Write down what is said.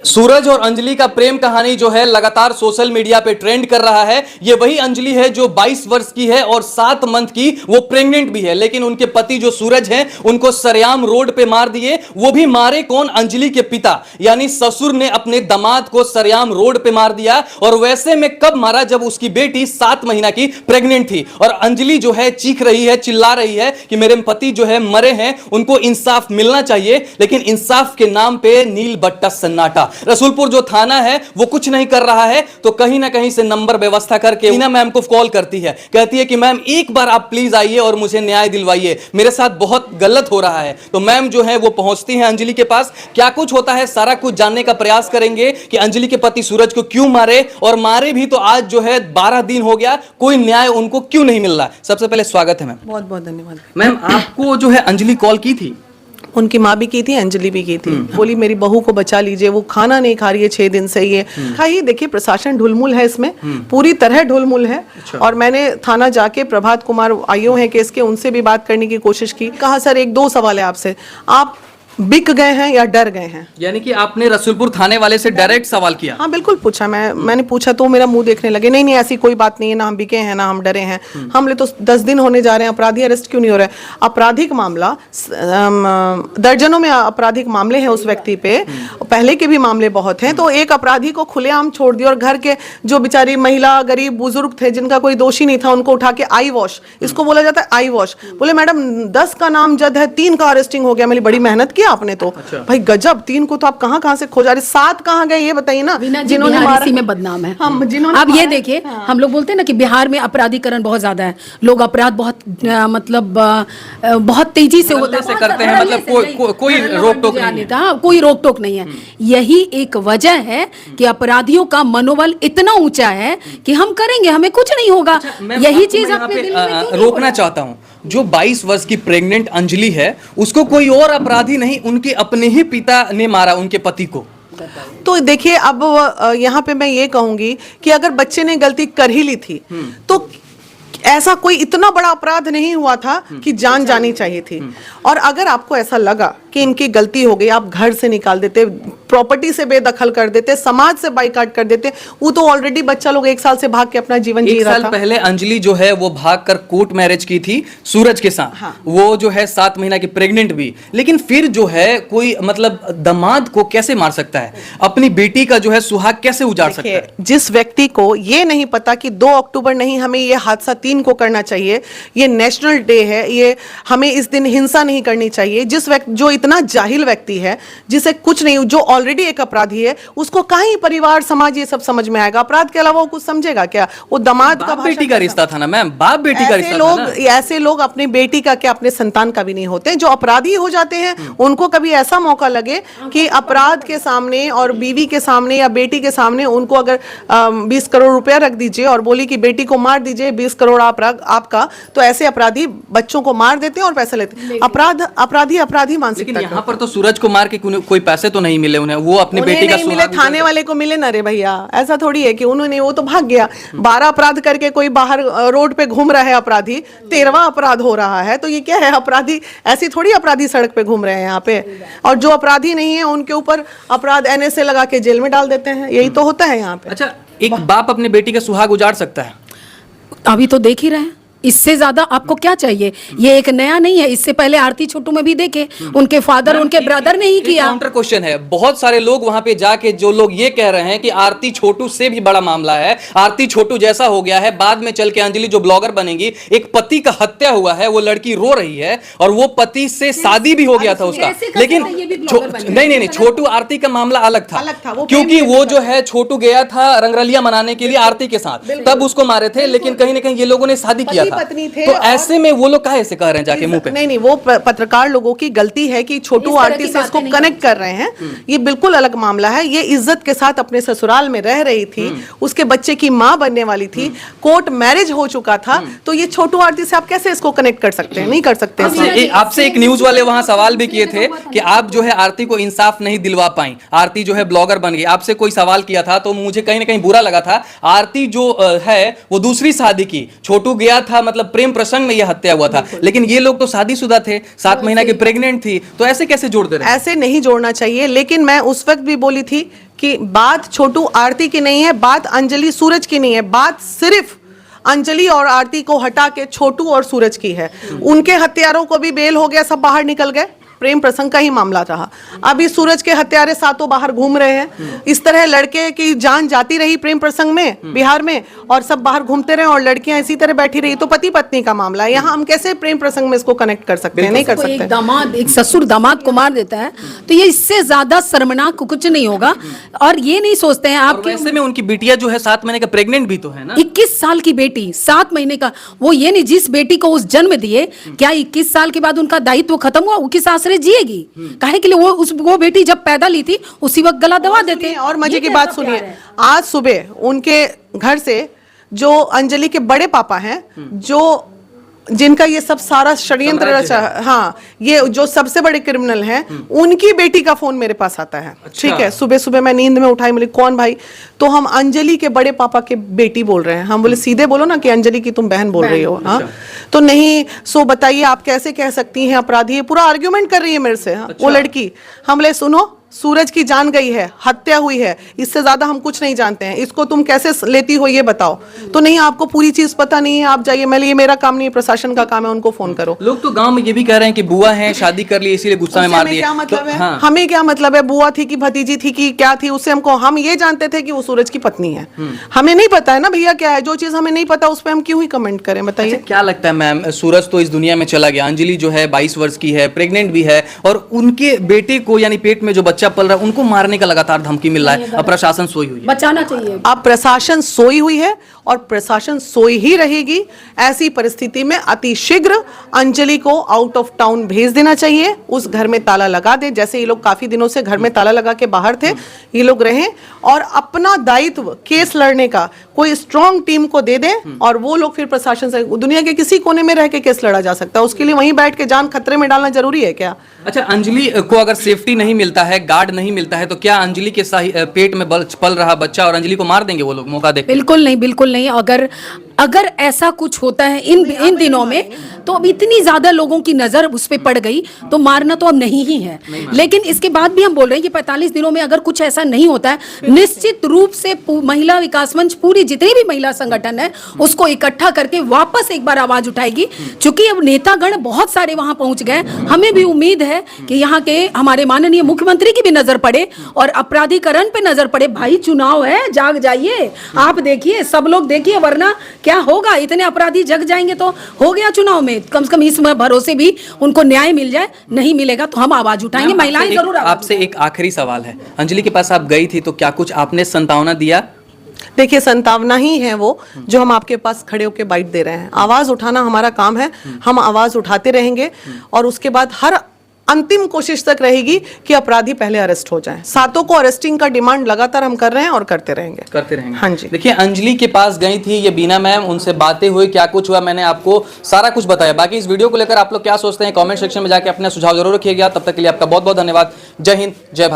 सूरज और अंजलि का प्रेम कहानी जो है लगातार सोशल मीडिया पे ट्रेंड कर रहा है। ये वही अंजलि है जो 22 वर्ष की है और 7 मंथ की वो प्रेग्नेंट भी है, लेकिन उनके पति जो सूरज हैं उनको सरेआम रोड पे मार दिए। वो भी मारे कौन? अंजलि के पिता यानी ससुर ने अपने दामाद को सरेआम रोड पे मार दिया। और वैसे में कब मारा? जब उसकी बेटी 7 महीना की प्रेग्नेंट थी और अंजलि जो है चीख रही है, चिल्ला रही है कि मेरे पति जो है मरे हैं, उनको इंसाफ मिलना चाहिए। लेकिन इंसाफ के नाम पे नील बट्टा सन्नाटा। रसूलपुर जो थाना है वो कुछ नहीं कर रहा है, तो कहीं ना कहीं से नंबर व्यवस्था करके हीना मैम को कॉल करती है, कहती है कि मैम एक बार आप प्लीज आइए और मुझे न्याय दिलवाइए, मेरे साथ बहुत गलत हो रहा है। तो मैम जो है वो पहुंचती है अंजलि के पास। क्या कुछ होता है सारा कुछ जानने का प्रयास करेंगे कि अंजलि के पति सूरज को क्यों मारे, और मारे भी तो आज जो है 12 दिन हो गया, कोई न्याय उनको क्यों नहीं मिल रहा। सबसे पहले स्वागत है मैम। बहुत बहुत धन्यवाद। मैम आपको जो है अंजलि कॉल की थी? उनकी माँ भी की थी, अंजलि भी की थी। बोली मेरी बहू को बचा लीजिए, वो खाना नहीं खा रही है 6 दिन से। ये खाइए, देखिए प्रशासन ढुलमुल है इसमें, पूरी तरह ढुलमुल है। और मैंने थाना जाके प्रभात कुमार आईओ हैं केस के, उनसे भी बात करने की कोशिश की। कहा सर 1-2 सवाल है आपसे, आप बिक गए हैं या डर गए हैं? यानी कि आपने रसूलपुर थाने वाले से डायरेक्ट सवाल किया? हाँ बिल्कुल पूछा। मैंने पूछा तो मेरा मुंह देखने लगे, नहीं ऐसी कोई बात नहीं है, ना हम बिके हैं ना हम डरे हैं। हमले तो 10 दिन होने जा रहे हैं, अपराधी अरेस्ट क्यों नहीं हो रहा है? आपराधिक मामला, दर्जनों में आपराधिक मामले हैं उस व्यक्ति पे, पहले के भी मामले बहुत हैं। तो एक अपराधी को खुलेआम छोड़ दिया और घर के जो बेचारी महिला, गरीब, बुजुर्ग थे जिनका कोई दोषी नहीं था, उनको उठा के आई वॉश, इसको बोला जाता है आई वॉश। बोले मैडम 10 का नामजद है, 3 का अरेस्टिंग हो गया। मेरी बड़ी मेहनत आपने तो भाई गजब, 3 को तो आप कहां से खोजा रहे, 7 कहां गए ये बताइए ना। जिन्होंने इसी में बदनाम है। हम जिन्होंने अब ये देखिए, हम लोग बोलते हैं ना कि बिहार में अपराधीकरण बहुत ज्यादा है, लोग अपराध बहुत मतलब बहुत तेजी से होता है, करते हैं, मतलब कोई रोक टोक नहीं है। कोई रोक टोक नहीं है। यही एक वजह है कि अपराधियों का मनोबल इतना ऊंचा है कि हम करेंगे, हमें कुछ नहीं होगा। यही चीज अपने दिल में रोकना चाहता हूं। जो 22 वर्ष की प्रेग्नेंट अंजलि है उसको कोई और अपराधी नहीं, उनके अपने ही पिता ने मारा उनके पति को। तो देखिए अब यहाँ पे मैं ये कहूंगी कि अगर बच्चे ने गलती कर ही ली थी तो ऐसा कोई इतना बड़ा अपराध नहीं हुआ था कि जान जानी चाहिए थी। और अगर आपको ऐसा लगा कि इनकी गलती हो गई, आप घर से निकाल देते, प्रॉपर्टी से बेदखल कर देते, समाज से बाइकाट कर देते। वो तो ऑलरेडी बच्चा लोग 1 साल से भाग के अपना जीवन जी रहा था। 1 साल पहले अंजलि जो है वो भागकर कोर्ट मैरिज की थी सूरज के साथ। हाँ। वो जो है 7 महीना की प्रेग्नेंट भी, लेकिन फिर जो है कोई मतलब दामाद को कैसे मार सकता है, अपनी बेटी का जो है सुहाग कैसे उजाड़ सकता है? जिस व्यक्ति को ये नहीं पता कि 2 अक्टूबर नहीं, हमें ये हादसा 3 को करना चाहिए, ये नेशनल डे है, ये हमें इस दिन हिंसा नहीं करनी चाहिए। जिस व्यक्ति, जो इतना जाहिल व्यक्ति है, जिसे कुछ नहीं, जो ऑलरेडी एक अपराधी है, उसको कहीं परिवार समाज ये सब समझ में आएगा? अपराध के अलावा वो कुछ समझेगा क्या? वो दामाद का बेटी का रिश्ता था ना मैम, बाप बेटी का रिश्ता था ना। ऐसे लोग अपनी बेटी का क्या अपने संतान का भी नहीं होते। जो अपराधी हो जाते हैं उनको कभी ऐसा मौका लगे कि अपराध के सामने और बीवी के सामने या बेटी के सामने उनको अगर 20 करोड़ रुपया रख दीजिए और बोली कि बेटी को मार दीजिए, 20 करोड़ आपका, तो ऐसे अपराधी बच्चों को मार देते हैं और पैसे लेते हैं। अपराधी मानसिकता। लेकिन यहाँ पर तो सूरज को मार के कोई पैसे तो नहीं मिले उन्हें, वो अपनी बेटी का मिले, थाने वाले को मिले ना रे भैया। ऐसा थोड़ी है कि उन्होंने, वो तो भाग गया। 12 अपराध करके कोई बाहर रोड पे घूम रहा है अपराधी, 13वां अपराध हो रहा है, तो ये क्या है? अपराधी ऐसी थोड़ी अपराधी सड़क पे घूम रहे हैं यहाँ पे। और जो अपराधी नहीं है उनके ऊपर अपराध NSA लगा के जेल में डाल देते हैं। यही तो होता है यहाँ पे। अच्छा, एक बाप अपने बेटी का सुहाग उजाड़ सकता है? अभी तो देख ही रहे हैं, इससे ज्यादा आपको क्या चाहिए? ये एक नया नहीं है, इससे पहले आरती छोटू में भी देखे, उनके फादर, उनके ब्रदर ने ही किया। काउंटर क्वेश्चन है, बहुत सारे लोग वहां पे जाके जो लोग ये कह रहे हैं कि आरती छोटू से भी बड़ा मामला है, आरती छोटू जैसा हो गया है, बाद में चल के अंजलि जो ब्लॉगर बनेगी, एक पति का हत्या हुआ है, वो लड़की रो रही है और वो पति से शादी भी हो गया था उसका। लेकिन नहीं, छोटू आरती का मामला अलग था, क्योंकि वो जो है छोटू गया था रंगरलिया मनाने के लिए आरती के साथ, तब उसको मारे थे। लेकिन कहीं ना कहीं ये लोगों ने शादी किया, पत्नी थे। तो ऐसे में वो लोग काहे से कह रहे हैं जाके मुंह पे? नहीं, वो पत्रकार लोगों की गलती है कि छोटू आरती से इसको कनेक्ट कर रहे हैं। ये बिल्कुल अलग मामला है। ये इज्जत के साथ अपने ससुराल में रह रही थी, उसके बच्चे की मां बनने वाली थी, कोर्ट मैरिज हो चुका था, तो ये छोटू आरती से आप कैसे इसको कनेक्ट कर सकते हैं? नहीं कर सकते। आपसे एक न्यूज वाले वहां सवाल भी किए थे कि आप जो है आरती को इंसाफ नहीं दिलवा पाई, आरती जो है ब्लॉगर बन गई। आपसे कोई सवाल किया था तो मुझे कहीं ना कहीं बुरा लगा था। आरती जो है वो दूसरी शादी की, छोटू गया था मतलब प्रेम प्रसंग में यह हत्या हुआ था, लेकिन ये लोग तो शादीशुदा थे, 7 महीना की प्रेग्नेंट थी, तो ऐसे कैसे जोड़ दे रहे हैं? ऐसे नहीं जोड़ना चाहिए। लेकिन मैं उस वक्त भी बोली थी कि बात छोटू आरती की नहीं है, बात अंजलि सूरज की नहीं है, बात सिर्फ अंजलि और आरती को हटा के छोटू और सूरज की है। उनके हत्यारों को भी बेल हो गया, सब बाहर निकल गए, प्रेम प्रसंग का ही मामला रहा। अभी सूरज के हत्यारे सातों बाहर घूम रहे हैं। इस तरह लड़के की जान जाती रही प्रेम प्रसंग में बिहार में, और सब बाहर घूमते रहे, और लड़कियां इसी तरह बैठी रही, तो पति पत्नी का मामला है। यहाँ हम कैसे प्रेम प्रसंग में इसको कनेक्ट कर सकते हैं? नहीं कर सकते। एक दामाद, एक ससुर दामाद को मार देता है तो ये इससे ज्यादा शर्मनाक कुछ नहीं होगा। और ये नहीं सोचते हैं आप, वैसे में उनकी बिटिया जो है 7 महीने का प्रेग्नेंट भी तो है ना। 21 साल की बेटी, 7 महीने का, वो ये नहीं, जिस बेटी को उस जन्म दिए, क्या 21 साल के बाद उनका दायित्व खत्म हुआ? वो किस आश्रय जिएगी? काहे के लिए? वो बेटी जब पैदा ली थी उसी वक्त गला दबा देते। और मजे की बात सुनिए, आज सुबह उनके घर से जो अंजलि के बड़े पापा हैं, जो जिनका ये सब सारा षड्यंत्र रचा, हाँ, ये जो सबसे बड़े क्रिमिनल हैं, उनकी बेटी का फोन मेरे पास आता है। ठीक है, सुबह सुबह मैं नींद में उठाई, बोली कौन भाई? तो हम अंजलि के बड़े पापा के बेटी बोल रहे हैं। हम बोले सीधे बोलो ना कि अंजलि की तुम बहन बोल रही हो। हाँ, तो नहीं, सो बताइए आप कैसे कह सकती हैं अपराधी? पूरा आर्ग्यूमेंट कर रही है मेरे से। वो लड़की, हम बोले सुनो, सूरज की जान गई है, हत्या हुई है, इससे ज्यादा हम कुछ नहीं जानते हैं, इसको तुम कैसे लेती हो ये बताओ। तो नहीं, आपको पूरी चीज पता नहीं है, आप जाइए। मैं, ये मेरा काम नहीं है, प्रशासन का काम है, उनको फोन करो। लोग तो गांव में ये भी कह रहे हैं कि बुआ है, शादी कर ली इसीलिए गुस्सा में मार दिया। क्या मतलब है? हाँ। हमें क्या मतलब है? बुआ थी कि भतीजी थी कि क्या थी, उससे हमको, हम ये जानते थे कि वो सूरज की पत्नी है। हमें नहीं पता है ना भैया क्या है। जो चीज हमें नहीं पता उस पर हम क्यों ही कमेंट करें? बताइए। अच्छा, क्या लगता है मैम, सूरज तो इस दुनिया में चला गया, अंजलि जो है 22 वर्ष की है, प्रेग्नेंट भी है, और उनके बेटे को यानी पेट में जो बच्चा पल रहा है उनको मारने का लगातार धमकी मिल रहा है। अब प्रशासन सोई हुई है, बचाना चाहिए। अब प्रशासन सोई हुई है और प्रशासन सोई ही रहेगी। ऐसी परिस्थिति में अतिशीघ्र अंजलि को आउट ऑफ टाउन भेज देना चाहिए, उस घर में ताला लगा दे। जैसे ये लोग काफी दिनों से घर में ताला लगा के बाहर थे, ये लोग रहें और अपना दायित्व केस लड़ने का कोई स्ट्रॉन्ग टीम को दे दें, और वो लोग फिर प्रशासन से, दुनिया के किसी कोने में रह के केस लड़ा जा सकता है। उसके लिए वहीं बैठ के जान खतरे में डालना जरूरी है क्या? अच्छा, अंजलि को अगर सेफ्टी नहीं मिलता है, गार्ड नहीं मिलता है, तो क्या अंजलि के पेट में पल रहा बच्चा और अंजलि को मार देंगे वो लोग मौका दे? बिल्कुल नहीं, बिल्कुल नहीं। अगर ऐसा कुछ होता है इन दिनों में, तो अब इतनी ज्यादा लोगों की नजर उस पर पड़ गई, तो मारना तो अब नहीं ही है। लेकिन इसके बाद भी हम बोल रहे हैं कि 45 दिनों में अगर कुछ ऐसा नहीं होता है, निश्चित रूप से महिला विकास मंच, पूरी जितनी भी महिला संगठन है, उसको इकट्ठा करके वापस एक बार आवाज उठाएगी। चूंकि अब नेतागण बहुत सारे वहां पहुंच गए, हमें भी उम्मीद है कि यहाँ के हमारे माननीय मुख्यमंत्री की भी नजर पड़े और अपराधीकरण पे नजर पड़े। भाई चुनाव है, जाग जाइए, आप देखिए, सब लोग देखिए, वरना क्या होगा? इतने अपराधी जग जाएंगे तो हो गया चुनाव में। कम से कम इस भरोसे भी उनको न्याय मिल जाए। नहीं मिलेगा तो हम आवाज उठाएंगे, महिलाएं जरूर। आपसे एक आखिरी सवाल है, अंजलि के पास आप गई थी तो क्या कुछ आपने संतावना दिया? देखिए, संतावना ही है वो जो हम आपके पास खड़े होकर बाइट दे रहे हैं। आवाज उठाना हमारा काम है, हम आवाज उठाते रहेंगे, और उसके बाद हर अंतिम कोशिश तक रहेगी कि अपराधी पहले अरेस्ट हो जाएं। सातों को अरेस्टिंग का डिमांड लगातार हम कर रहे हैं और करते रहेंगे। हाँ जी। देखिए, अंजलि के पास गई थी ये बीना मैम, उनसे बातें हुई, क्या कुछ हुआ मैंने आपको सारा कुछ बताया। बाकी इस वीडियो को लेकर आप लोग क्या सोचते हैं कमेंट सेक्शन में जाके अपना सुझाव जरूर रखिएगा। तब तक के लिए आपका बहुत बहुत धन्यवाद। जय हिंद, जय भारत।